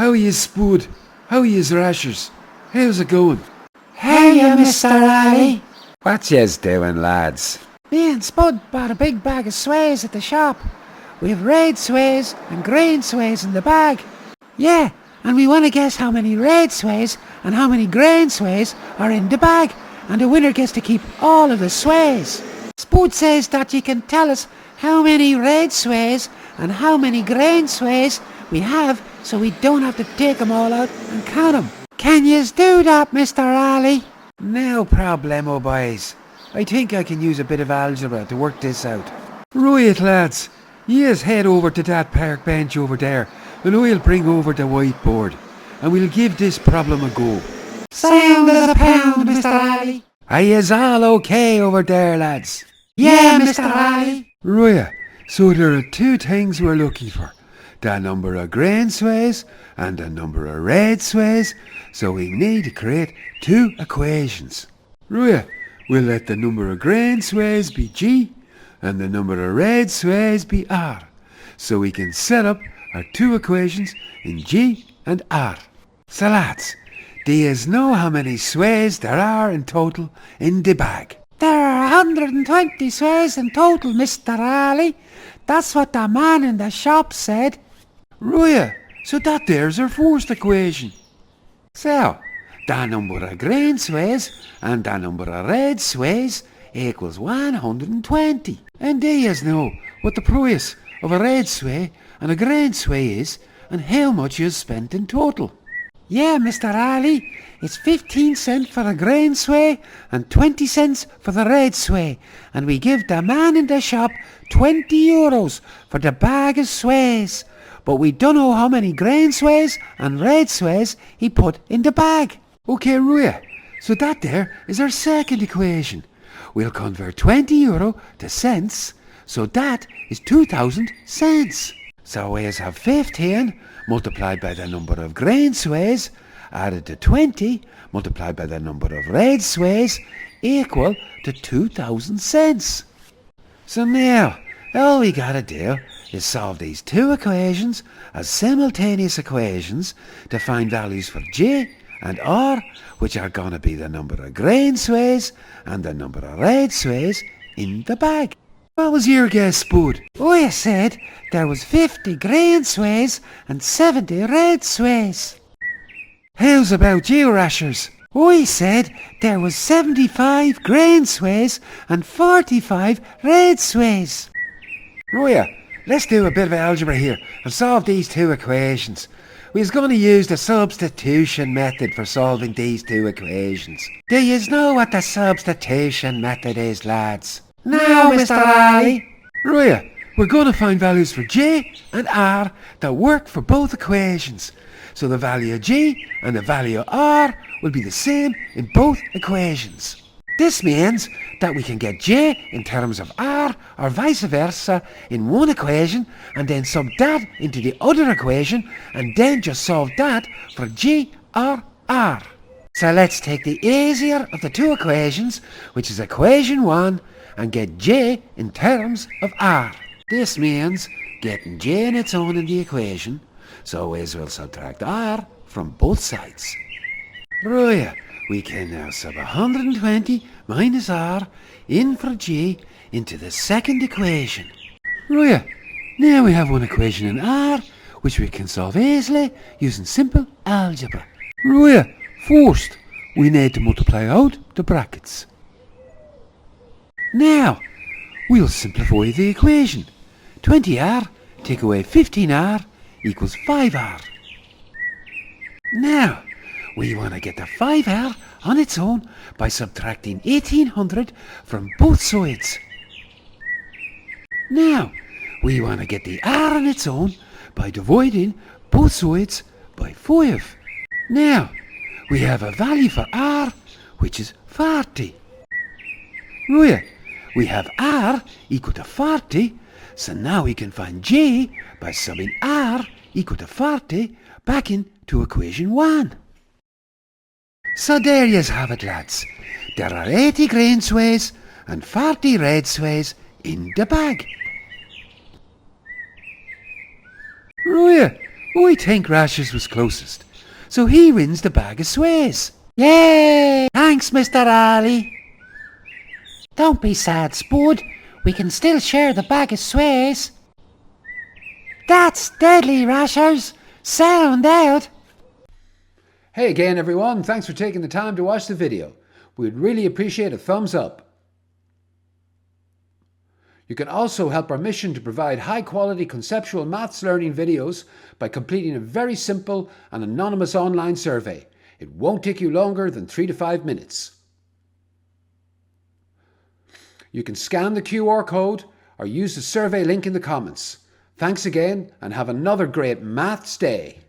How are you, Spud? How are you, Rashers? How's it going? Hiya, Mr. Ali. What yous doing, lads? Me and Spud bought a big bag of sways at the shop. We have red sways and green sways in the bag. Yeah, and we want to guess how many red sways and how many green sways are in the bag, and the winner gets to keep all of the sways. Spud says that you can tell us how many red sways and how many green sways we have, so we don't have to take them all out and count them. Can yous do that, Mr. Ali? No problemo, boys. I think I can use a bit of algebra to work this out. Right, lads. Yous head over to that park bench over there, and I'll bring over the whiteboard, and we'll give this problem a go. Sound as a pound, Mr. Ali. Are yous all okay over there, lads? Yeah, Mr. Ali. Right, so there are two things we're looking for. The number of green sways and the number of red sways, so we need to create two equations. Right, we'll let the number of green sways be G and the number of red sways be R, so we can set up our two equations in G and R. So lads, do yous know how many sways there are in total in the bag? There are 120 sways in total, Mr. Ali. That's what the man in the shop said. Right, so that there's our first equation. So, the number of green sways and the number of red sways equals 120. And do yous know what the price of a red sway and a green sway is, and how much you've spent in total? Yeah, Mr. Ali, it's 15 cents for a green sway and 20 cents for the red sway, and we give the man in the shop 20 euros for the bag of sways. But we don't know how many green sways and red sways he put in the bag. Okay, right, so that there is our second equation. We'll convert 20 euro to cents, so that is 2,000 cents. So we have 15 multiplied by the number of green sways added to 20 multiplied by the number of red sways equal to 2,000 cents. So now, all we gotta do is solve these two equations as simultaneous equations to find values for G and R, which are gonna be the number of green sways and the number of red sways in the bag. What was your guess, Spud? I said there was 50 green sways and 70 red sways. How's about you, Rashers? I said there was 75 green sways and 45 red sways. Roya, let's do a bit of algebra here and solve these two equations. We was going to use the substitution method for solving these two equations. Do yous know what the substitution method is, lads? No, Mr. Ali. Roya, we're going to find values for G and R that work for both equations. So the value of G and the value of R will be the same in both equations. This means that we can get J in terms of R or vice versa in one equation and then sub that into the other equation and then just solve that for G or R. So let's take the easier of the two equations, which is equation 1, and get J in terms of R. This means getting J in its own in the equation, so we will subtract R from both sides. Right, we can now sub 120 minus R in for G into the second equation. Right, now we have one equation in R, which we can solve easily using simple algebra. Right, first we need to multiply out the brackets. Now, we'll simplify the equation. 20R take away 15R equals 5R. Now, we want to get the 5R on its own by subtracting 1800 from both sides. Now, we want to get the R on its own by dividing both sides by 5. Now, we have a value for R, which is 40. Right, we have R equal to 40, so now we can find G by subbing R equal to 40 back into equation 1. So there you have it, lads. There are 80 green sways and 40 red sways in the bag. Right, I think Rashers was closest, so he wins the bag of sways. Yay! Thanks, Mr. Ali. Don't be sad, Spud. We can still share the bag of sways. That's deadly, Rashers. Sound out. Hey again everyone, thanks for taking the time to watch the video. We'd really appreciate a thumbs up. You can also help our mission to provide high quality conceptual maths learning videos by completing a very simple and anonymous online survey. It won't take you longer than 3 to 5 minutes. You can scan the QR code or use the survey link in the comments. Thanks again and have another great maths day.